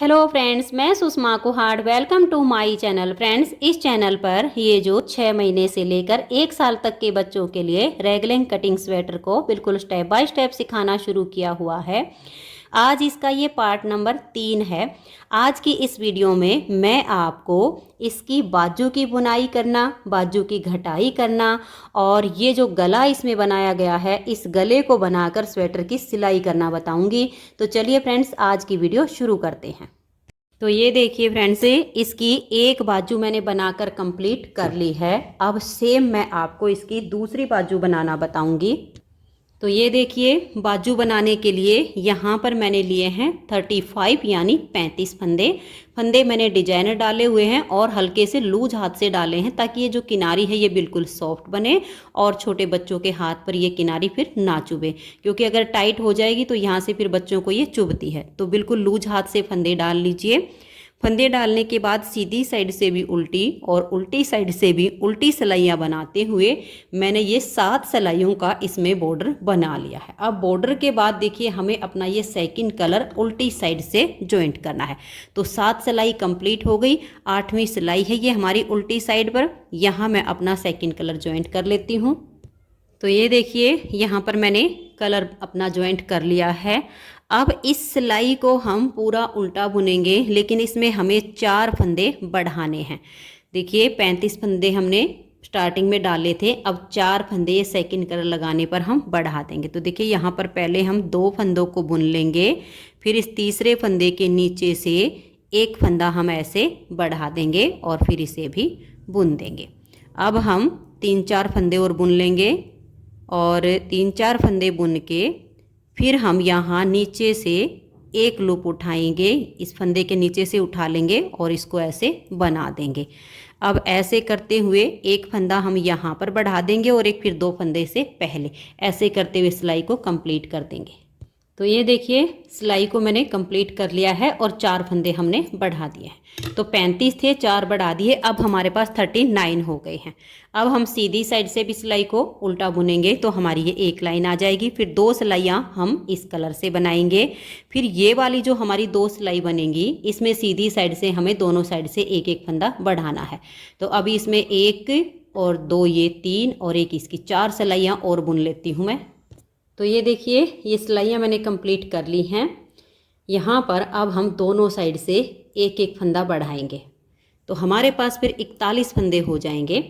Hello friends, मैं Sushma Kuhad. Welcome to my channel. Friends, इस channel पर ये जो 6 महीने से लेकर 1 साल तक के बच्चों के लिए रेगलिंग कटिंग स्वेटर को बिल्कुल स्टेप बाय स्टेप सिखाना शुरू किया हुआ है। आज इसका ये पार्ट नंबर 3 है। आज की इस वीडियो में मैं आपको इसकी बाजू की बुनाई करना, बाजू की घटाई करना और ये जो गला इसमें बनाया गया है, इस गले को बनाकर स्वेटर की सिलाई करना बताऊंगी। तो चलिए फ्रेंड्स, आज की वीडियो शुरू करते हैं। तो ये देखिए फ्रेंड्स, इसकी एक बाजू मैंने बनाकर कंप्लीट कर ली है। अब सेम मैं आपको इसकी दूसरी बाजू बनाना बताऊंगी। तो ये देखिए, बाजू बनाने के लिए यहाँ पर मैंने लिए हैं 35 यानी 35 फंदे। फंदे मैंने डिजाइनर डाले हुए हैं और हल्के से लूज हाथ से डाले हैं ताकि ये जो किनारी है ये बिल्कुल सॉफ्ट बने और छोटे बच्चों के हाथ पर ये किनारी फिर ना चुभे, क्योंकि अगर टाइट हो जाएगी तो यहाँ से फिर बच्चों को ये चुभती है। तो बिल्कुल लूज हाथ से फंदे डाल लीजिए। फंदे डालने के बाद सीधी साइड से भी उल्टी और उल्टी साइड से भी उल्टी सिलाइयाँ बनाते हुए मैंने ये 7 सिलाइयों का इसमें बॉर्डर बना लिया है। अब बॉर्डर के बाद देखिए, हमें अपना ये सेकंड कलर उल्टी साइड से जॉइंट करना है। तो 7 सिलाई कंप्लीट हो गई। 8वीं सिलाई है ये हमारी उल्टी साइड पर। यहाँ मैं अपना सेकंड कलर जॉइंट कर लेती हूँ। तो ये देखिए, यहाँ पर मैंने कलर अपना जॉइंट कर लिया है। अब इस सिलाई को हम पूरा उल्टा बुनेंगे, लेकिन इसमें हमें 4 फंदे बढ़ाने हैं। देखिए, 35 फंदे हमने स्टार्टिंग में डाले थे। अब 4 फंदे ये सेकंड कलर लगाने पर हम बढ़ा देंगे। तो देखिए, यहाँ पर पहले हम 2 फंदों को बुन लेंगे, फिर इस तीसरे फंदे के नीचे से एक फंदा हम ऐसे बढ़ा देंगे और फिर इसे भी बुन देंगे। अब हम 3-4 फंदे और बुन लेंगे और 3-4 फंदे बुन के फिर हम यहाँ नीचे से एक लूप उठाएंगे, इस फंदे के नीचे से उठा लेंगे और इसको ऐसे बना देंगे। अब ऐसे करते हुए एक फंदा हम यहाँ पर बढ़ा देंगे और एक फिर 2 फंदे से पहले, ऐसे करते हुए सिलाई को कंप्लीट कर देंगे। तो ये देखिए, सिलाई को मैंने कंप्लीट कर लिया है और 4 फंदे हमने बढ़ा दिए हैं। तो 35 थे, 4 बढ़ा दिए, अब हमारे पास 39 हो गए हैं। अब हम सीधी साइड से भी सिलाई को उल्टा बुनेंगे तो हमारी ये एक लाइन आ जाएगी। फिर 2 सिलाइयाँ हम इस कलर से बनाएंगे। फिर ये वाली जो हमारी 2 सिलाई बनेंगी, इसमें सीधी साइड से हमें दोनों साइड से एक एक फंदा बढ़ाना है। तो अभी इसमें 1 और 2 ये 3 और एक इसकी 4 सिलाइयाँ और बुन लेती हूँ मैं। तो ये देखिए, ये सिलाइयाँ मैंने कंप्लीट कर ली हैं। यहाँ पर अब हम दोनों साइड से एक एक फंदा बढ़ाएंगे तो हमारे पास फिर 41 फंदे हो जाएंगे।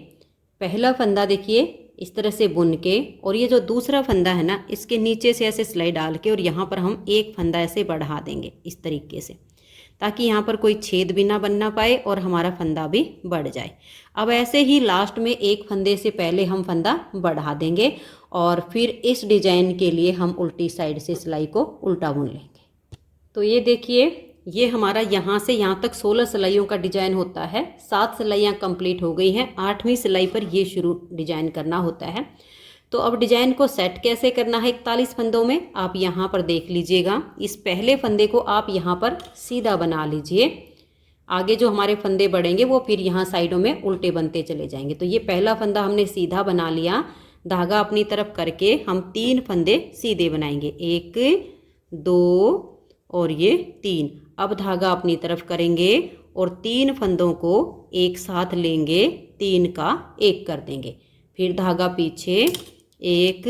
पहला फंदा देखिए इस तरह से बुन के, और ये जो दूसरा फंदा है ना, इसके नीचे से ऐसे सिलाई डाल के और यहाँ पर हम एक फंदा ऐसे बढ़ा देंगे इस तरीके से, ताकि यहाँ पर कोई छेद भी ना बनना पाए और हमारा फंदा भी बढ़ जाए। अब ऐसे ही लास्ट में एक फंदे से पहले हम फंदा बढ़ा देंगे और फिर इस डिजाइन के लिए हम उल्टी साइड से सिलाई को उल्टा बुन लेंगे। तो ये देखिए, ये हमारा यहाँ से यहाँ तक 16 सिलाइयों का डिजाइन होता है। 7 सिलाइयाँ कंप्लीट हो गई हैं। 8वीं सिलाई पर ये शुरू डिजाइन करना होता है। तो अब डिजाइन को सेट कैसे करना है 41 फंदों में, आप यहाँ पर देख लीजिएगा। इस पहले फंदे को आप यहाँ पर सीधा बना लीजिए। आगे जो हमारे फंदे बढ़ेंगे वो फिर यहाँ साइडों में उल्टे बनते चले जाएंगे। तो ये पहला फंदा हमने सीधा बना लिया। धागा अपनी तरफ करके हम 3 फंदे सीधे बनाएंगे, 1 2 और ये 3। अब धागा अपनी तरफ करेंगे और 3 फंदों को एक साथ लेंगे, 3 का 1 कर देंगे। फिर धागा पीछे, 1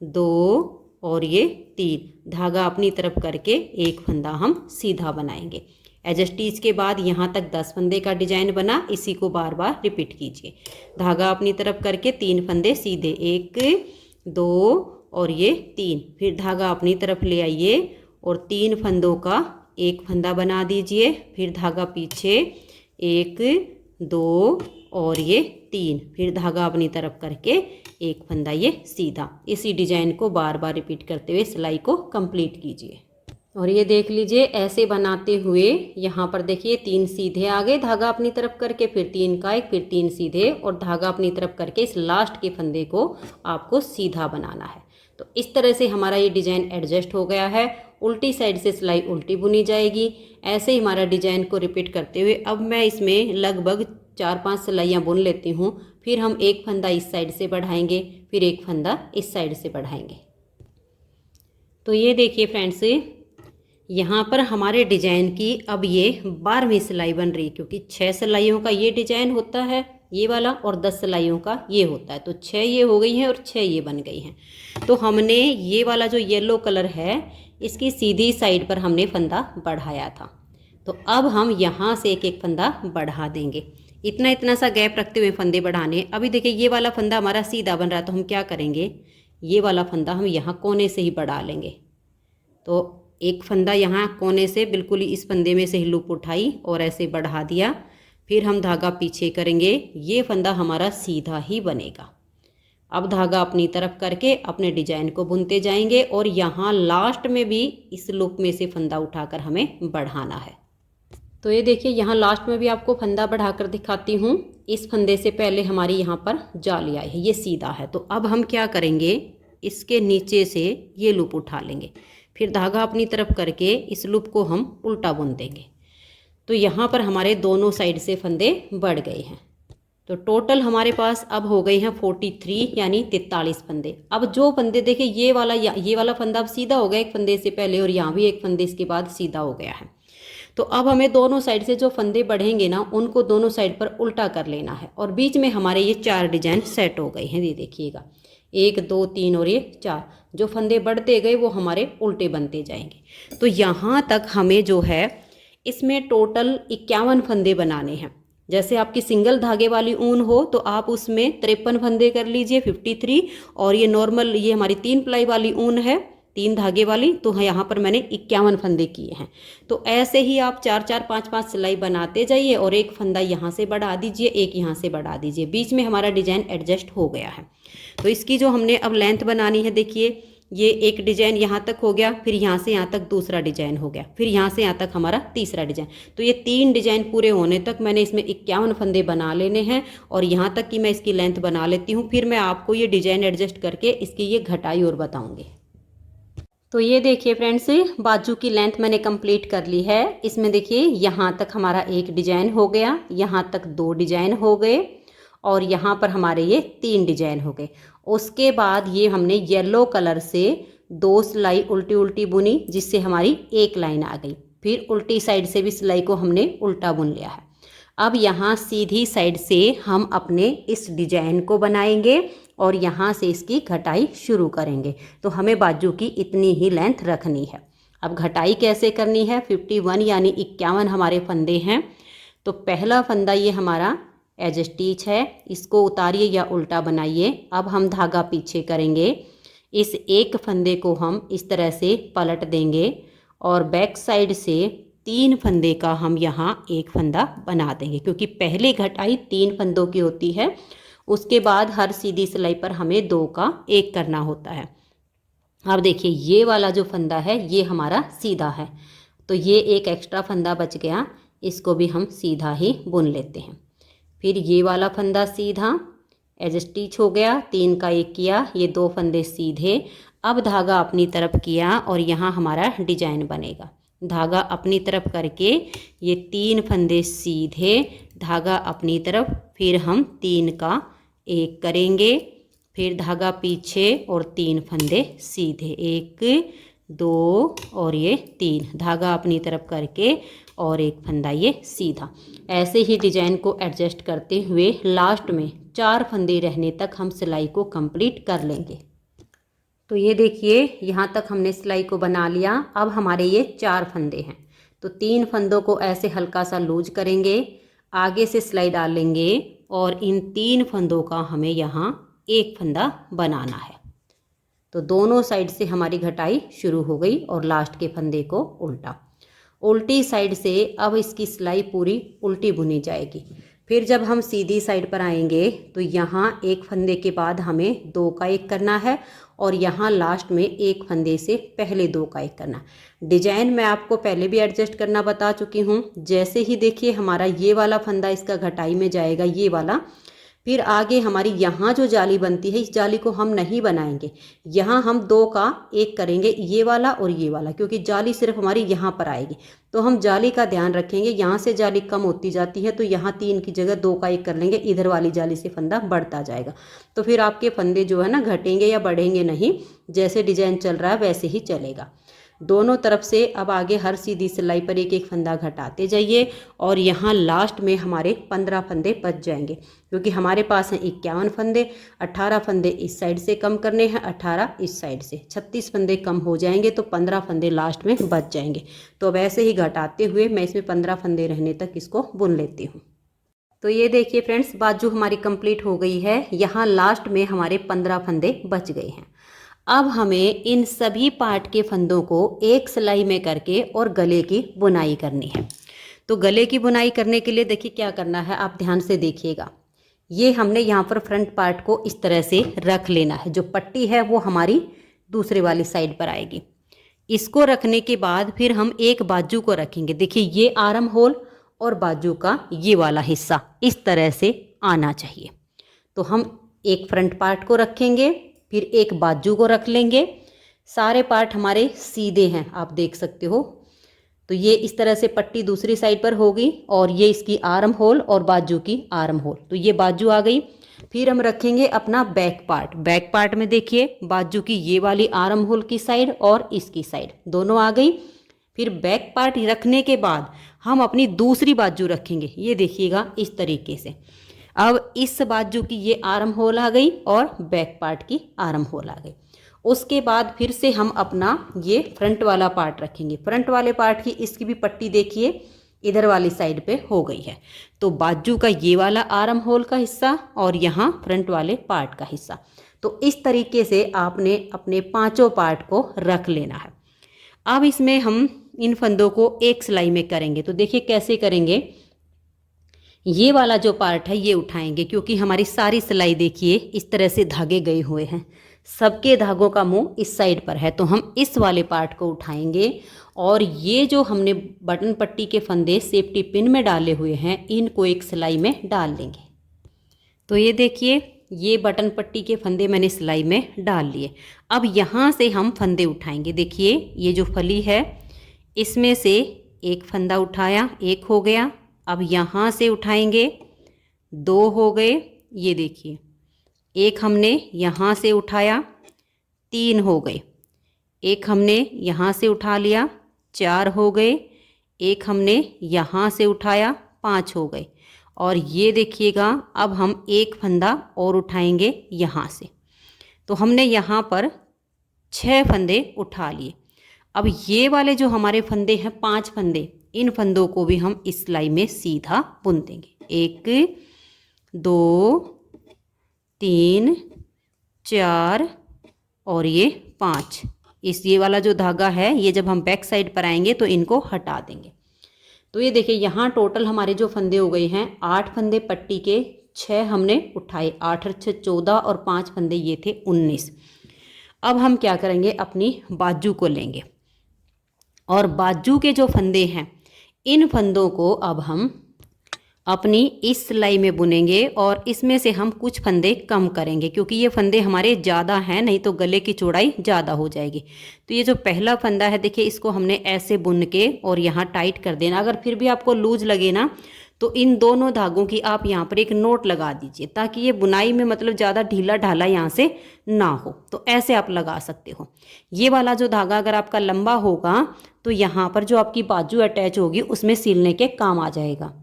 2 और ये 3। धागा अपनी तरफ करके एक फंदा हम सीधा बनाएंगे। एज स्टिच के बाद यहाँ तक 10 फंदे का डिजाइन बना। इसी को बार बार रिपीट कीजिए। धागा अपनी तरफ करके 3 फंदे सीधे, 1 2 और ये 3। फिर धागा अपनी तरफ ले आइए और 3 फंदों का एक फंदा बना दीजिए। फिर धागा पीछे, 1 2 और ये 3। फिर धागा अपनी तरफ करके एक फंदा ये सीधा। इसी डिजाइन को बार बार रिपीट करते हुए सिलाई को कंप्लीट कीजिए। और ये देख लीजिए, ऐसे बनाते हुए यहाँ पर देखिए 3 सीधे आ गए, धागा अपनी तरफ करके फिर 3 का 1, फिर 3 सीधे और धागा अपनी तरफ करके इस लास्ट के फंदे को आपको सीधा बनाना है। तो इस तरह से हमारा ये डिजाइन एडजस्ट हो गया है। उल्टी साइड से सिलाई उल्टी बुनी जाएगी। ऐसे ही हमारा डिजाइन को रिपीट करते हुए अब मैं इसमें लगभग 4-5 सिलाइयाँ बुन लेती हूँ। फिर हम एक फंदा इस साइड से बढ़ाएंगे, फिर एक फंदा इस साइड से बढ़ाएंगे। तो ये देखिए फ्रेंड्स, यहाँ पर हमारे डिजाइन की अब ये 12वीं सिलाई बन रही, क्योंकि 6 सिलाइयों का ये डिजाइन होता है ये वाला, और 10 सिलाइयों का ये होता है। तो 6 ये हो गई हैं और 6 ये बन गई हैं। तो हमने ये वाला जो येलो कलर है इसकी सीधी साइड पर हमने फंदा बढ़ाया था। तो अब हम यहाँ से एक एक फंदा बढ़ा देंगे, इतना इतना सा गैप रखते हुए फंदे बढ़ाने। अभी देखिए ये वाला फंदा हमारा सीधा बन रहा है, तो हम क्या करेंगे, ये वाला फंदा हम यहाँ कोने से ही बढ़ा लेंगे। तो एक फंदा यहाँ कोने से बिल्कुल ही इस फंदे में से ही लूप उठाई और ऐसे बढ़ा दिया, फिर हम धागा पीछे करेंगे, ये फंदा हमारा सीधा ही बनेगा। अब धागा अपनी तरफ करके अपने डिजाइन को बुनते जाएंगे और यहाँ लास्ट में भी इस लूप में से फंदा उठाकर हमें बढ़ाना है। तो ये देखिए यहाँ लास्ट में भी आपको फंदा बढ़ाकर दिखाती हूँ। इस फंदे से पहले हमारी यहाँ पर जाली आई है, ये सीधा है। तो अब हम क्या करेंगे, इसके नीचे से ये लूप उठा लेंगे, फिर धागा अपनी तरफ करके इस लूप को हम उल्टा बुन देंगे। तो यहाँ पर हमारे दोनों साइड से फंदे बढ़ गए हैं। तो टोटल हमारे पास अब हो गए हैं 43 यानी 43 फंदे। अब जो फंदे देखिए ये वाला फंदा अब सीधा हो गया एक फंदे से पहले, और यहाँ भी एक फंदे इसके बाद सीधा हो गया है। तो अब हमें दोनों साइड से जो फंदे बढ़ेंगे ना उनको दोनों साइड पर उल्टा कर लेना है, और बीच में हमारे ये 4 डिजाइन सेट हो गए हैं। ये देखिएगा 1 2 3 और ये 4 जो फंदे बढ़ते गए वो हमारे उल्टे बनते जाएंगे। तो यहाँ तक हमें जो है इसमें टोटल 51 फंदे बनाने हैं। जैसे आपकी सिंगल धागे वाली ऊन हो तो आप उसमें 53 फंदे कर लीजिए 53, और ये नॉर्मल ये हमारी 3 प्लाई वाली ऊन है 3 धागे वाली, तो यहाँ पर मैंने 51 फंदे किए हैं। तो ऐसे ही आप 4 4 5 5 सिलाई बनाते जाइए और एक फंदा यहाँ से बढ़ा दीजिए, एक यहाँ से बढ़ा दीजिए। बीच में हमारा डिजाइन एडजस्ट हो गया है। तो इसकी जो हमने अब लेंथ बनानी है, देखिए ये एक डिजाइन यहाँ तक हो गया, फिर यहाँ से यहाँ तक दूसरा डिजाइन हो गया, फिर यहाँ से यहाँ तक हमारा तीसरा डिजाइन। तो ये 3 डिजाइन पूरे होने तक मैंने इसमें 51 फंदे बना लेने हैं, और यहाँ तक कि मैं इसकी लेंथ बना लेती हूँ। फिर मैं आपको ये डिजाइन एडजस्ट करके इसकी ये घटाई और बताऊँगी। तो ये देखिए फ्रेंड्स, बाजू की लेंथ मैंने कंप्लीट कर ली है। इसमें देखिए यहाँ तक हमारा एक डिजाइन हो गया, यहाँ तक 2 डिजाइन हो गए, और यहाँ पर हमारे ये 3 डिजाइन हो गए। उसके बाद ये हमने येलो कलर से 2 सिलाई उल्टी उल्टी बुनी, जिससे हमारी एक लाइन आ गई। फिर उल्टी साइड से भी सिलाई को हमने उल्टा बुन लिया है। अब यहाँ सीधी साइड से हम अपने इस डिजाइन को बनाएंगे और यहाँ से इसकी घटाई शुरू करेंगे। तो हमें बाजू की इतनी ही लेंथ रखनी है। अब घटाई कैसे करनी है, 51 यानी 51 हमारे फंदे हैं। तो पहला फंदा ये हमारा एज स्टिच है, इसको उतारिए या उल्टा बनाइए। अब हम धागा पीछे करेंगे, इस एक फंदे को हम इस तरह से पलट देंगे और बैक साइड से 3 फंदे का हम यहाँ एक फंदा बना देंगे, क्योंकि पहली घटाई 3 फंदों की होती है। उसके बाद हर सीधी सिलाई पर हमें 2 का 1 करना होता है। अब देखिए ये वाला जो फंदा है ये हमारा सीधा है, तो ये एक एक्स्ट्रा फंदा बच गया, इसको भी हम सीधा ही बुन लेते हैं। फिर ये वाला फंदा सीधा एज स्टिच हो गया, 3 का 1 किया, ये 2 फंदे सीधे। अब धागा अपनी तरफ किया और यहाँ हमारा डिजाइन बनेगा। धागा अपनी तरफ करके ये 3 फंदे सीधे, धागा अपनी तरफ, फिर हम 3 का 1 करेंगे, फिर धागा पीछे और 3 फंदे सीधे, 1 2 और ये 3, धागा अपनी तरफ करके और एक फंदा ये सीधा। ऐसे ही डिजाइन को एडजस्ट करते हुए लास्ट में 4 फंदे रहने तक हम सिलाई को कंप्लीट कर लेंगे। तो ये देखिए यहाँ तक हमने सिलाई को बना लिया। अब हमारे ये 4 फंदे हैं, तो 3 फंदों को ऐसे हल्का सा लूज करेंगे, आगे से सिलाई डालेंगे और इन 3 फंदों का हमें यहाँ एक फंदा बनाना है। तो दोनों साइड से हमारी घटाई शुरू हो गई और लास्ट के फंदे को उल्टा। उल्टी साइड से अब इसकी सिलाई पूरी उल्टी बुनी जाएगी। फिर जब हम सीधी साइड पर आएंगे तो यहाँ एक फंदे के बाद हमें 2 का 1 करना है और यहाँ लास्ट में एक फंदे से पहले 2 का 1 करना। डिजाइन मैं आपको पहले भी एडजस्ट करना बता चुकी हूँ। जैसे ही देखिए हमारा ये वाला फंदा इसका घटाई में जाएगा, ये वाला, फिर आगे हमारी यहाँ जो जाली बनती है इस जाली को हम नहीं बनाएंगे, यहाँ हम 2 का 1 करेंगे, ये वाला और ये वाला, क्योंकि जाली सिर्फ हमारी यहाँ पर आएगी। तो हम जाली का ध्यान रखेंगे, यहाँ से जाली कम होती जाती है तो यहाँ 3 की जगह 2 का 1 कर लेंगे, इधर वाली जाली से फंदा बढ़ता जाएगा। तो फिर आपके फंदे जो है ना घटेंगे या बढ़ेंगे नहीं, जैसे डिजाइन चल रहा है वैसे ही चलेगा। दोनों तरफ से अब आगे हर सीधी सिलाई पर एक एक फंदा घटाते जाइए और यहाँ लास्ट में हमारे 15 फंदे बच जाएंगे, क्योंकि हमारे पास हैं 51 फंदे। 18 फंदे इस साइड से कम करने हैं, 18 इस साइड से, 36 फंदे कम हो जाएंगे तो 15 फंदे लास्ट में बच जाएंगे। तो अब ऐसे ही घटाते हुए मैं इसमें 15 फंदे रहने तक इसको बुन लेती हूँ। तो ये देखिए फ्रेंड्स, बाजू हमारी कंप्लीट हो गई है। यहाँ लास्ट में हमारे 15 फंदे बच गए हैं। अब हमें इन सभी पार्ट के फंदों को एक सिलाई में करके और गले की बुनाई करनी है। तो गले की बुनाई करने के लिए देखिए क्या करना है, आप ध्यान से देखिएगा। ये हमने यहाँ पर फ्रंट पार्ट को इस तरह से रख लेना है। जो पट्टी है वो हमारी दूसरे वाली साइड पर आएगी। इसको रखने के बाद फिर हम एक बाजू को रखेंगे। देखिए ये आर्म होल और बाजू का ये वाला हिस्सा इस तरह से आना चाहिए। तो हम एक फ्रंट पार्ट को रखेंगे, फिर एक बाजू को रख लेंगे। सारे पार्ट हमारे सीधे हैं, आप देख सकते हो। तो ये इस तरह से पट्टी दूसरी साइड पर होगी और ये इसकी आर्म होल और बाजू की आर्म होल। तो ये बाजू आ गई। फिर हम रखेंगे अपना बैक पार्ट। बैक पार्ट में देखिए बाजू की ये वाली आर्म होल की साइड और इसकी साइड दोनों आ गई। फिर बैक पार्ट रखने के बाद हम अपनी दूसरी बाजू रखेंगे। ये देखिएगा इस तरीके से। अब इस बाजू की ये आर्म होल आ गई और बैक पार्ट की आर्म होल आ गई। उसके बाद फिर से हम अपना ये फ्रंट वाला पार्ट रखेंगे। फ्रंट वाले पार्ट की इसकी भी पट्टी देखिए इधर वाली साइड पे हो गई है। तो बाजू का ये वाला आर्म होल का हिस्सा और यहाँ फ्रंट वाले पार्ट का हिस्सा। तो इस तरीके से आपने अपने पांचों पार्ट को रख लेना है। अब इसमें हम इन फंदों को एक सिलाई में करेंगे। तो देखिए कैसे करेंगे। ये वाला जो पार्ट है ये उठाएंगे, क्योंकि हमारी सारी सिलाई देखिए इस तरह से धागे गए हुए हैं। सबके धागों का मुंह इस साइड पर है। तो हम इस वाले पार्ट को उठाएंगे और ये जो हमने बटन पट्टी के फंदे सेफ्टी पिन में डाले हुए हैं इनको एक सिलाई में डाल लेंगे। तो ये देखिए ये बटन पट्टी के फंदे मैंने सिलाई में डाल लिए। अब यहाँ से हम फंदे उठाएंगे। देखिए ये जो फली है इसमें से एक फंदा उठाया, एक हो गया। अब यहाँ से उठाएंगे, दो हो गए। ये देखिए एक हमने यहाँ से उठाया, तीन हो गए। एक हमने यहाँ से उठा लिया, चार हो गए। एक हमने यहाँ से उठाया, पाँच हो गए। और ये देखिएगा अब हम एक फंदा और उठाएंगे यहाँ से। तो हमने यहाँ पर 6 फंदे उठा लिए। अब ये वाले जो हमारे फंदे हैं 5 फंदे, इन फंदों को भी हम इस सिलाई में सीधा बुन देंगे। 1 2 3 4 और ये 5। ये वाला जो धागा है ये जब हम बैक साइड पर आएंगे तो इनको हटा देंगे। तो ये देखिए यहाँ टोटल हमारे जो फंदे हो गए हैं 8 फंदे पट्टी के, 6 हमने उठाए, 8 और 6 14 और 5 फंदे ये थे 19। अब हम क्या करेंगे, अपनी बाजू को लेंगे और बाजू के जो फंदे हैं इन फंदों को अब हम अपनी इस सिलाई में बुनेंगे और इसमें से हम कुछ फंदे कम करेंगे, क्योंकि ये फंदे हमारे ज़्यादा हैं, नहीं तो गले की चौड़ाई ज़्यादा हो जाएगी। तो ये जो पहला फंदा है देखिए इसको हमने ऐसे बुन के और यहाँ टाइट कर देना। अगर फिर भी आपको लूज लगे ना तो इन दोनों धागों की आप यहाँ पर एक नोट लगा दीजिए, ताकि ये बुनाई में मतलब ज़्यादा ढीला ढाला यहाँ से ना हो। तो ऐसे आप लगा सकते हो। ये वाला जो धागा अगर आपका लंबा होगा तो यहाँ पर जो आपकी बाजू अटैच होगी उसमें सिलने के काम आ जाएगा।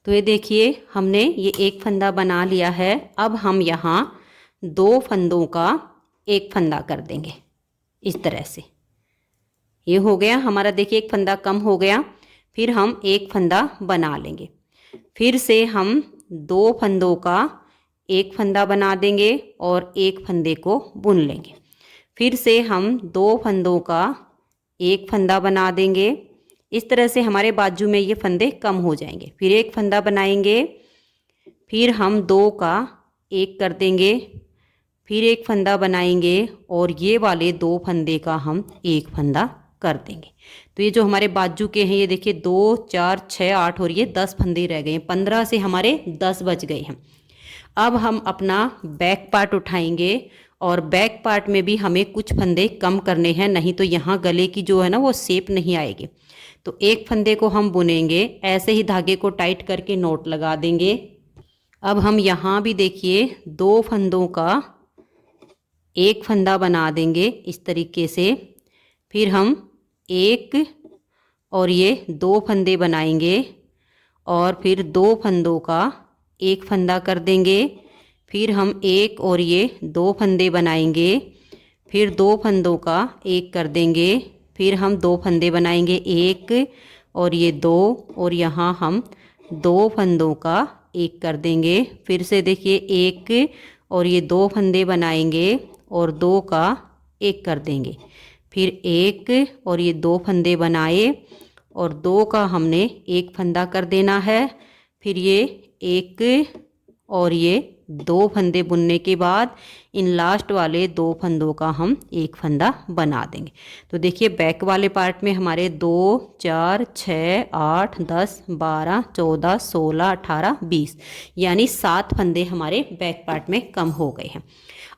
तो ये देखिए हमने ये एक फंदा बना लिया है। अब हम यहाँ 2 फंदों का एक फंदा कर देंगे इस तरह से। ये हो गया हमारा, देखिए एक फंदा कम हो गया। फिर हम एक फंदा बना लेंगे। फिर से हम 2 फंदों का एक फंदा बना देंगे और एक फंदे को बुन लेंगे। फिर से हम 2 फंदों का एक फंदा बना देंगे। इस तरह से हमारे बाजू में ये फंदे कम हो जाएंगे। फिर एक फंदा बनाएंगे, फिर हम 2 का एक कर देंगे, फिर एक फंदा बनाएंगे और ये वाले 2 फंदे का हम एक फंदा कर देंगे। तो ये जो हमारे बाजू के हैं ये देखिए 2 4 6 8 और ये 10 फंदे रह गए हैं। 15 से हमारे 10 बच गए हैं। अब हम अपना बैक पार्ट उठाएंगे और बैक पार्ट में भी हमें कुछ फंदे कम करने हैं, नहीं तो यहाँ गले की जो है ना वो शेप नहीं आएगी। तो एक फंदे को हम बुनेंगे, ऐसे ही धागे को टाइट करके नोट लगा देंगे। अब हम यहाँ भी देखिए 2 फंदों का एक फंदा बना देंगे इस तरीके से। फिर हम एक और ये 2 फंदे बनाएंगे और फिर 2 फंदों का एक फंदा कर देंगे। फिर हम एक और ये 2 फंदे बनाएंगे, फिर 2 फंदों का एक कर देंगे। फिर हम 2 फंदे बनाएंगे, एक और ये 2, और यहाँ हम 2 फंदों का एक कर देंगे। फिर से देखिए एक और ये 2 फंदे बनाएंगे और 2 का एक कर देंगे। फिर एक और ये 2 फंदे बनाए और 2 का हमने एक फंदा कर देना है। फिर ये एक और ये 2 फंदे बुनने के बाद इन लास्ट वाले 2 फंदों का हम एक फंदा बना देंगे। तो देखिए बैक वाले पार्ट में हमारे 2, 4, 6, 8, 10, 12, 14, 16, 18, 20 यानी 7 फंदे हमारे बैक पार्ट में कम हो गए हैं।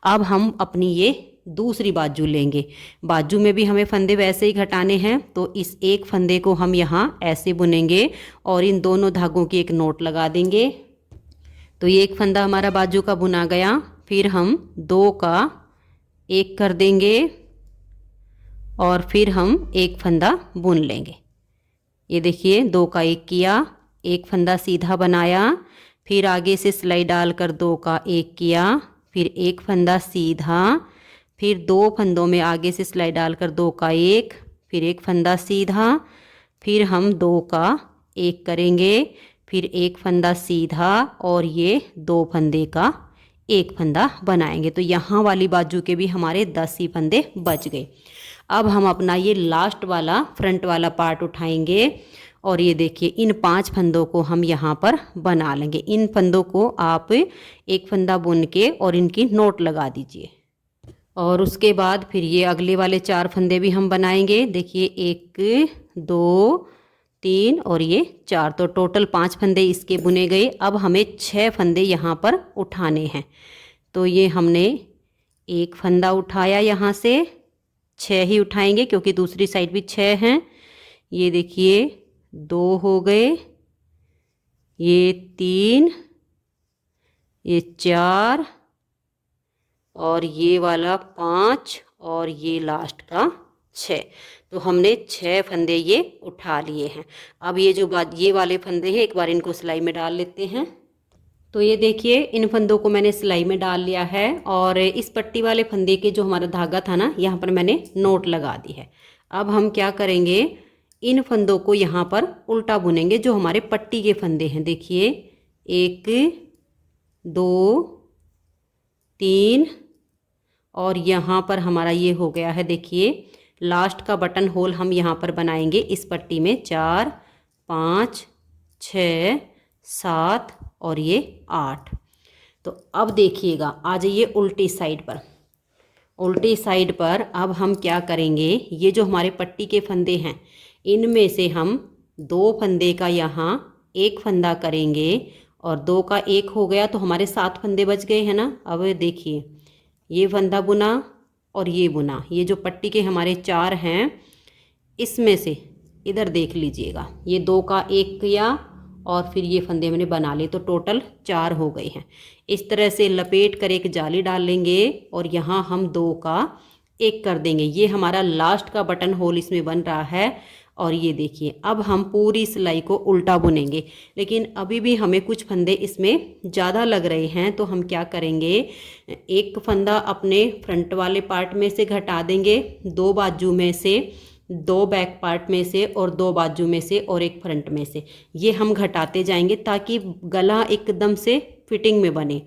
अब हम अपनी ये दूसरी बाजू लेंगे। बाजू में भी हमें फंदे वैसे ही घटाने हैं, तो इस एक फंदे को हम यहाँ ऐसे बुनेंगे और इन दोनों धागों की एक नोट लगा देंगे। तो ये एक फंदा हमारा बाजू का बुना गया। फिर हम 2 का एक कर देंगे और फिर हम एक फंदा बुन लेंगे। ये देखिए 2 का एक किया, एक फंदा सीधा बनाया, फिर आगे से सिलाई डालकर 2 का एक किया, फिर एक फंदा सीधा, फिर 2 फंदों में आगे से सिलाई डालकर 2 का एक, फिर एक फंदा सीधा, फिर हम 2 का एक करेंगे, फिर एक फंदा सीधा और ये 2 फंदे का एक फंदा बनाएंगे। तो यहाँ वाली बाजू के भी हमारे 10 ही फंदे बच गए। अब हम अपना ये लास्ट वाला फ्रंट वाला पार्ट उठाएंगे और ये देखिए इन 5 फंदों को हम यहाँ पर बना लेंगे। इन फंदों को आप एक फंदा बुन के और इनकी नोट लगा दीजिए और उसके बाद फिर ये अगले वाले 4 फंदे भी हम बनाएंगे। देखिए 1, 2, 3 और ये 4, तो टोटल 5 फंदे इसके बुने गए। अब हमें 6 फंदे यहाँ पर उठाने हैं। तो ये हमने एक फंदा उठाया, यहाँ से 6 ही उठाएंगे क्योंकि दूसरी साइड भी 6 हैं। ये देखिए 2 हो गए, ये 3, ये 4 और ये वाला 5 और ये लास्ट का 6। तो हमने 6 फंदे ये उठा लिए हैं। अब ये जो ये वाले फंदे हैं एक बार इनको सिलाई में डाल लेते हैं। तो ये देखिए इन फंदों को मैंने सिलाई में डाल लिया है और इस पट्टी वाले फंदे के जो हमारा धागा था ना, यहाँ पर मैंने नोट लगा दी है। अब हम क्या करेंगे, इन फंदों को यहाँ पर उल्टा बुनेंगे जो हमारे पट्टी के फंदे हैं। देखिए 1, 2, 3 और यहाँ पर हमारा ये हो गया है। देखिए लास्ट का बटन होल हम यहाँ पर बनाएंगे इस पट्टी में। 4, 5, 6, 7 और ये 8। तो अब देखिएगा, आ जाइए उल्टी साइड पर। उल्टी साइड पर अब हम क्या करेंगे, ये जो हमारे पट्टी के फंदे हैं इनमें से हम 2 फंदे का यहाँ एक फंदा करेंगे और 2 का एक हो गया तो हमारे 7 फंदे बच गए हैं ना। अब देखिए ये फंदा बुना और ये बुना, ये जो पट्टी के हमारे 4 हैं इसमें से इधर देख लीजिएगा, ये 2 का एक किया और फिर ये फंदे मैंने बना लिए, तो टोटल 4 हो गए हैं। इस तरह से लपेट कर एक जाली डाल लेंगे और यहाँ हम 2 का एक कर देंगे। ये हमारा लास्ट का बटन होल इसमें बन रहा है। और ये देखिए अब हम पूरी सिलाई को उल्टा बुनेंगे, लेकिन अभी भी हमें कुछ फंदे इसमें ज़्यादा लग रहे हैं। तो हम क्या करेंगे, एक फंदा अपने फ्रंट वाले पार्ट में से घटा देंगे, 2 बाजू में से, 2 बैक पार्ट में से और 2 बाजू में से और एक फ्रंट में से। ये हम घटाते जाएंगे ताकि गला एकदम से फिटिंग में बने।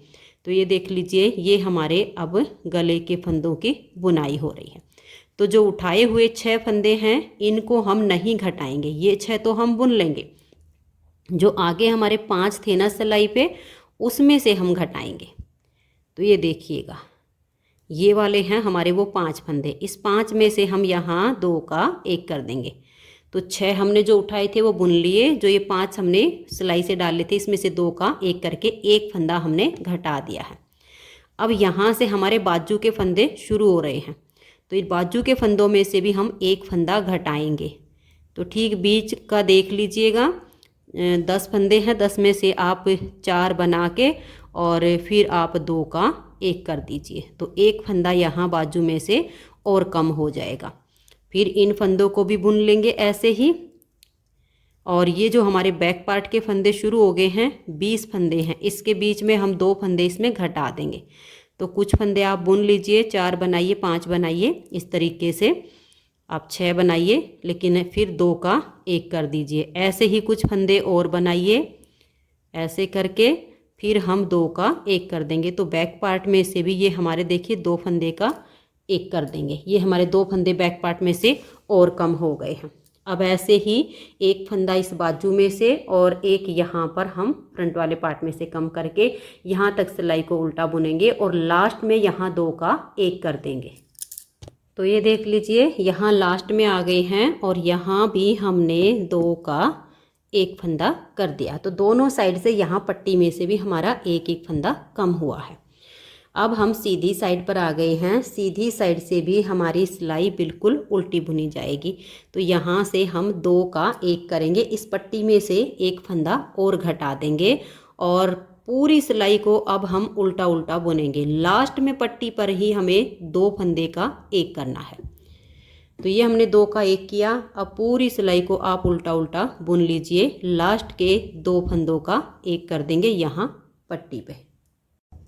तो ये देख लीजिए ये हमारे अब गले के फंदों की बुनाई हो रही है। तो जो उठाए हुए 6 फंदे हैं इनको हम नहीं घटाएंगे, ये 6 तो हम बुन लेंगे। जो आगे हमारे 5 थे ना सिलाई पे, उसमें से हम घटाएंगे। तो ये देखिएगा ये वाले हैं हमारे वो 5 फंदे, इस 5 में से हम यहाँ 2 का एक कर देंगे। तो 6 हमने जो उठाए थे वो बुन लिए, जो ये 5 हमने सिलाई से डाल लिए थे इसमें से 2 का एक करके एक फंदा हमने घटा दिया है। अब यहाँ से हमारे बाजू के फंदे शुरू हो रहे हैं, तो इस बाजू के फंदों में से भी हम एक फंदा घटाएंगे। तो ठीक बीच का देख लीजिएगा, 10 फंदे हैं, 10 में से आप 4 बना के और फिर आप 2 का एक कर दीजिए। तो एक फंदा यहाँ बाजू में से और कम हो जाएगा। फिर इन फंदों को भी बुन लेंगे ऐसे ही। और ये जो हमारे बैक पार्ट के फंदे शुरू हो गए हैं, 20 फंदे हैं, इसके बीच में हम 2 फंदे इसमें घटा देंगे। तो कुछ फंदे आप बुन लीजिए, 4 बनाइए, 5 बनाइए, इस तरीके से आप 6 बनाइए, लेकिन फिर 2 का 1 कर दीजिए। ऐसे ही कुछ फंदे और बनाइए, ऐसे करके फिर हम 2 का 1 कर देंगे। तो बैक पार्ट में से भी ये हमारे देखिए 2 फंदे का 1 कर देंगे। ये हमारे 2 फंदे बैक पार्ट में से और कम हो गए हैं। अब ऐसे ही एक फंदा इस बाजू में से और एक यहाँ पर हम फ्रंट वाले पार्ट में से कम करके यहाँ तक सिलाई को उल्टा बुनेंगे और लास्ट में यहाँ 2 का 1 कर देंगे। तो ये देख लीजिए यहाँ लास्ट में आ गए हैं और यहाँ भी हमने 2 का 1 फंदा कर दिया। तो दोनों साइड से यहाँ पट्टी में से भी हमारा एक एक फंदा कम हुआ है। अब हम सीधी साइड पर आ गए हैं। सीधी साइड से भी हमारी सिलाई बिल्कुल उल्टी बुनी जाएगी। तो यहाँ से हम 2 का 1 करेंगे, इस पट्टी में से एक फंदा और घटा देंगे और पूरी सिलाई को अब हम उल्टा उल्टा बुनेंगे। लास्ट में पट्टी पर ही हमें 2 फंदे का 1 करना है। तो ये हमने 2 का 1 किया। अब पूरी सिलाई को आप उल्टा उल्टा बुन लीजिए। लास्ट के 2 फंदों का 1 कर देंगे यहाँ पट्टी पे।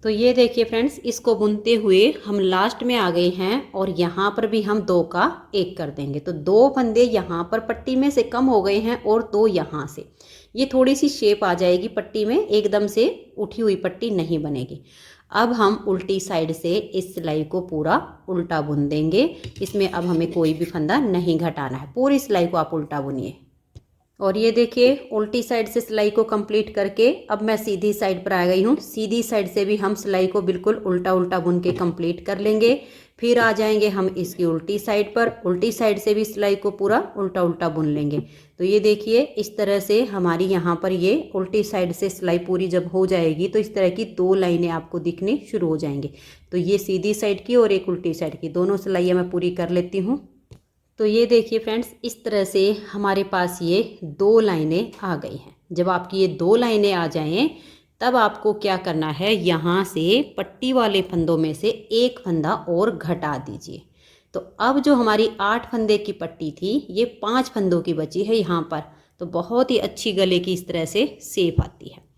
तो ये देखिए फ्रेंड्स, इसको बुनते हुए हम लास्ट में आ गए हैं और यहाँ पर भी हम 2 का 1 कर देंगे। तो 2 फंदे यहाँ पर पट्टी में से कम हो गए हैं और 2 यहाँ से। ये थोड़ी सी शेप आ जाएगी पट्टी में, एकदम से उठी हुई पट्टी नहीं बनेगी। अब हम उल्टी साइड से इस सिलाई को पूरा उल्टा बुन देंगे। इसमें अब हमें कोई भी फंदा नहीं घटाना है, पूरी सिलाई को आप उल्टा बुनिए। और ये देखिए उल्टी साइड से सिलाई को कंप्लीट करके अब मैं सीधी साइड पर आ गई हूँ। सीधी साइड से भी हम सिलाई को बिल्कुल उल्टा उल्टा बुन के कंप्लीट कर लेंगे। फिर आ जाएंगे हम इसकी उल्टी साइड पर, उल्टी साइड से भी सिलाई को पूरा उल्टा उल्टा बुन लेंगे। तो ये देखिए इस तरह से हमारी यहाँ पर ये उल्टी साइड से सिलाई पूरी जब हो जाएगी तो इस तरह की 2 लाइनें आपको दिखनी शुरू हो जाएंगी। तो ये सीधी साइड की और एक उल्टी साइड की दोनों सिलाइयाँ मैं पूरी कर लेती हूँ। तो ये देखिए फ्रेंड्स, इस तरह से हमारे पास ये 2 लाइनें आ गई हैं। जब आपकी ये 2 लाइनें आ जाएं तब आपको क्या करना है, यहाँ से पट्टी वाले फंदों में से एक फंदा और घटा दीजिए। तो अब जो हमारी 8 फंदे की पट्टी थी ये 5 फंदों की बची है यहाँ पर। तो बहुत ही अच्छी गले की इस तरह से शेप आती है।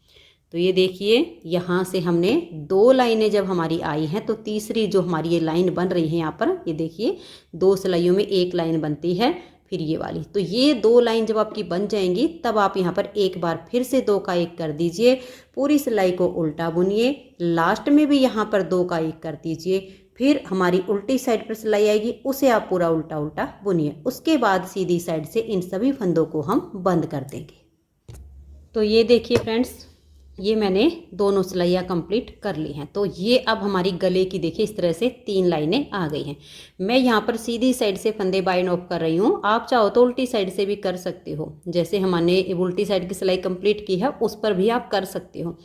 तो ये देखिए यहाँ से हमने 2 लाइनें जब हमारी आई हैं तो तीसरी जो हमारी ये लाइन बन रही है यहाँ पर, ये देखिए 2 सिलाइयों में एक लाइन बनती है, फिर ये वाली। तो ये 2 लाइन जब आपकी बन जाएंगी तब आप यहाँ पर एक बार फिर से 2 का 1 कर दीजिए। पूरी सिलाई को उल्टा बुनिए। लास्ट में भी यहाँ पर 2 का 1 कर दीजिए। फिर हमारी उल्टी साइड पर सिलाई आएगी, उसे आप पूरा उल्टा उल्टा बुनिए। उसके बाद सीधी साइड से इन सभी फंदों को हम बंद कर देंगे। तो ये देखिए फ्रेंड्स, ये मैंने दोनों सिलाइयाँ कंप्लीट कर ली हैं। तो ये अब हमारी गले की देखिए इस तरह से 3 लाइनें आ गई हैं। मैं यहाँ पर सीधी साइड से फंदे बाइंड ऑफ कर रही हूँ। आप चाहो तो उल्टी साइड से भी कर सकते हो। जैसे हमने उल्टी साइड की सिलाई कंप्लीट की है उस पर भी आप कर सकते हो।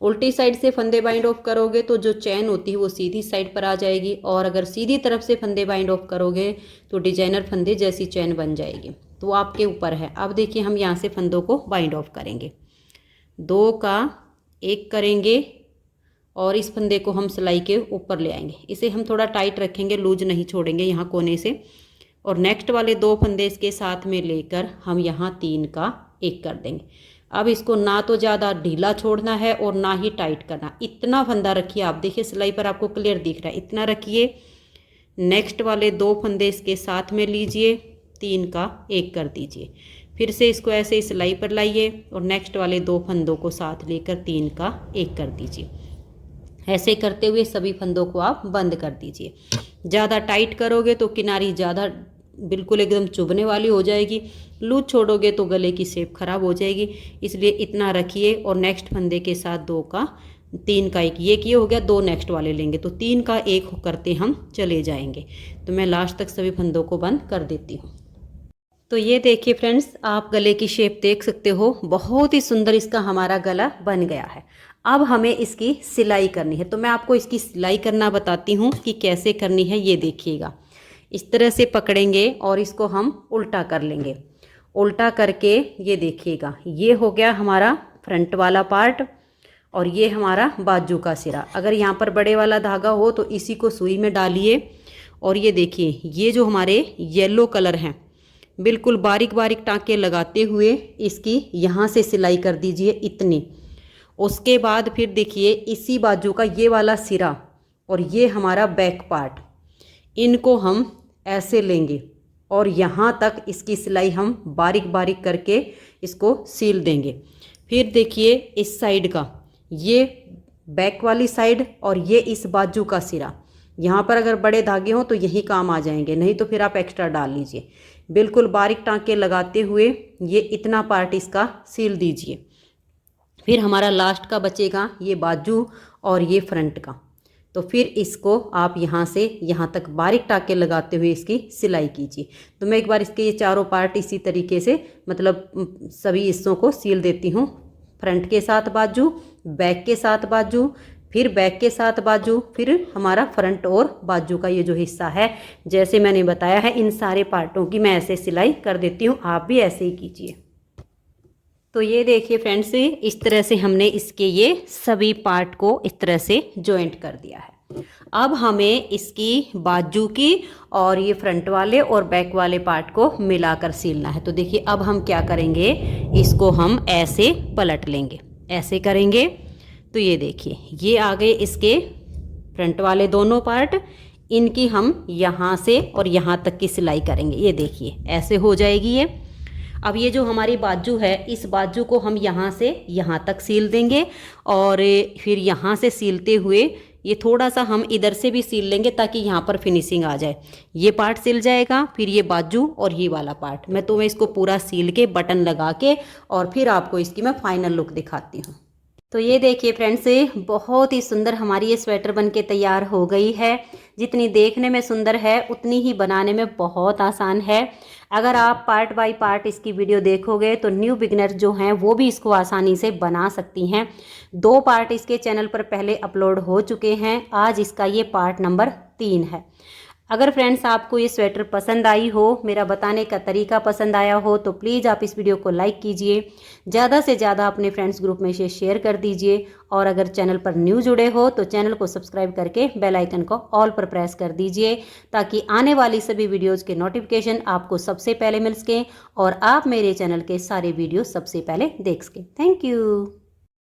उल्टी साइड से फंदे बाइंड ऑफ करोगे तो जो चैन होती है वो सीधी साइड पर आ जाएगी, और अगर सीधी तरफ से फंदे बाइंड ऑफ करोगे तो डिजाइनर फंदे जैसी चैन बन जाएगी। तो आपके ऊपर है। अब देखिए हम यहाँ से फंदों को बाइंड ऑफ करेंगे। 2 का 1 करेंगे और इस फंदे को हम सिलाई के ऊपर ले आएंगे। इसे हम थोड़ा टाइट रखेंगे, लूज नहीं छोड़ेंगे यहाँ कोने से। और नेक्स्ट वाले 2 फंदे इसके साथ में लेकर हम यहाँ 3 का 1 कर देंगे। अब इसको ना तो ज़्यादा ढीला छोड़ना है और ना ही टाइट करना, इतना फंदा रखिए। आप देखिए सिलाई पर आपको क्लियर दिख रहा है, इतना रखिए। नेक्स्ट वाले 2 फंदे इसके साथ में लीजिए, 3 का 1 कर दीजिए। फिर से इसको ऐसे ही सिलाई पर लाइए और नेक्स्ट वाले 2 फंदों को साथ लेकर 3 का 1 कर दीजिए। ऐसे करते हुए सभी फंदों को आप बंद कर दीजिए। ज़्यादा टाइट करोगे तो किनारी ज़्यादा बिल्कुल एकदम चुभने वाली हो जाएगी, लूज छोड़ोगे तो गले की शेप खराब हो जाएगी। इसलिए इतना रखिए और नेक्स्ट फंदे के साथ 2 का 3 का 1 ये किए हो गया। 2 नेक्स्ट वाले लेंगे तो 3 का 1 करते हम चले जाएंगे। तो मैं लास्ट तक सभी फंदों को बंद कर देती हूँ। तो ये देखिए फ्रेंड्स, आप गले की शेप देख सकते हो, बहुत ही सुंदर इसका हमारा गला बन गया है। अब हमें इसकी सिलाई करनी है। तो मैं आपको इसकी सिलाई करना बताती हूँ कि कैसे करनी है। ये देखिएगा, इस तरह से पकड़ेंगे और इसको हम उल्टा कर लेंगे। उल्टा करके ये देखिएगा, ये हो गया हमारा फ्रंट वाला पार्ट और ये हमारा बाजू का सिरा। अगर यहाँ पर बड़े वाला धागा हो तो इसी को सुई में डालिए और ये देखिए ये जो हमारे येलो कलर हैं, बिल्कुल बारीक बारीक टाँके लगाते हुए इसकी यहाँ से सिलाई कर दीजिए इतनी। उसके बाद फिर देखिए इसी बाजू का ये वाला सिरा और ये हमारा बैक पार्ट, इनको हम ऐसे लेंगे और यहाँ तक इसकी सिलाई हम बारीक बारीक करके इसको सील देंगे। फिर देखिए इस साइड का, ये बैक वाली साइड और ये इस बाजू का सिरा, यहाँ पर अगर बड़े धागे हों तो यही काम आ जाएंगे, नहीं तो फिर आप एक्स्ट्रा डाल लीजिए। बिल्कुल बारीक टाँके लगाते हुए ये इतना पार्ट इसका सील दीजिए। फिर हमारा लास्ट का बचेगा ये बाजू और ये फ्रंट का, तो फिर इसको आप यहाँ से यहाँ तक बारीक टाँके लगाते हुए इसकी सिलाई कीजिए। तो मैं एक बार इसके ये चारों पार्ट इसी तरीके से मतलब सभी हिस्सों को सील देती हूँ। फ्रंट के साथ बाजू, बैक के साथ बाजू, फिर बैक के साथ बाजू, फिर हमारा फ्रंट और बाजू का ये जो हिस्सा है, जैसे मैंने बताया है इन सारे पार्टों की मैं ऐसे सिलाई कर देती हूँ, आप भी ऐसे ही कीजिए। तो ये देखिए फ्रेंड्स, इस तरह से हमने इसके ये सभी पार्ट को इस तरह से जॉइंट कर दिया है। अब हमें इसकी बाजू की और ये फ्रंट वाले और बैक वाले पार्ट को मिलाकर सीलना है। तो देखिए अब हम क्या करेंगे, इसको हम ऐसे पलट लेंगे, ऐसे करेंगे। तो ये देखिए ये आ गए इसके फ्रंट वाले दोनों पार्ट, इनकी हम यहाँ से और यहाँ तक की सिलाई करेंगे। ये देखिए ऐसे हो जाएगी ये। अब ये जो हमारी बाजू है, इस बाजू को हम यहाँ से यहाँ तक सील देंगे और फिर यहाँ से सीलते हुए ये थोड़ा सा हम इधर से भी सील लेंगे ताकि यहाँ पर फिनिशिंग आ जाए। ये पार्ट सिल जाएगा, फिर ये बाजू और ये वाला पार्ट मैं इसको पूरा सील के बटन लगा के और फिर आपको इसकी मैं फाइनल लुक दिखाती हूँ। तो ये देखिए फ्रेंड्स, बहुत ही सुंदर हमारी ये स्वेटर बनके तैयार हो गई है। जितनी देखने में सुंदर है उतनी ही बनाने में बहुत आसान है। अगर आप पार्ट बाय पार्ट इसकी वीडियो देखोगे तो न्यू बिगनर जो हैं वो भी इसको आसानी से बना सकती हैं। 2 पार्ट इसके चैनल पर पहले अपलोड हो चुके हैं, आज इसका ये पार्ट नंबर 3 है। अगर फ्रेंड्स आपको ये स्वेटर पसंद आई हो, मेरा बताने का तरीका पसंद आया हो, तो प्लीज़ आप इस वीडियो को लाइक कीजिए, ज़्यादा से ज़्यादा अपने फ्रेंड्स ग्रुप में इसे शेयर कर दीजिए और अगर चैनल पर न्यू जुड़े हो तो चैनल को सब्सक्राइब करके बेल आइकन को ऑल पर प्रेस कर दीजिए ताकि आने वाली सभी वीडियोज़ के नोटिफिकेशन आपको सबसे पहले मिल सकें और आप मेरे चैनल के सारे वीडियो सबसे पहले देख सकें। Thank you.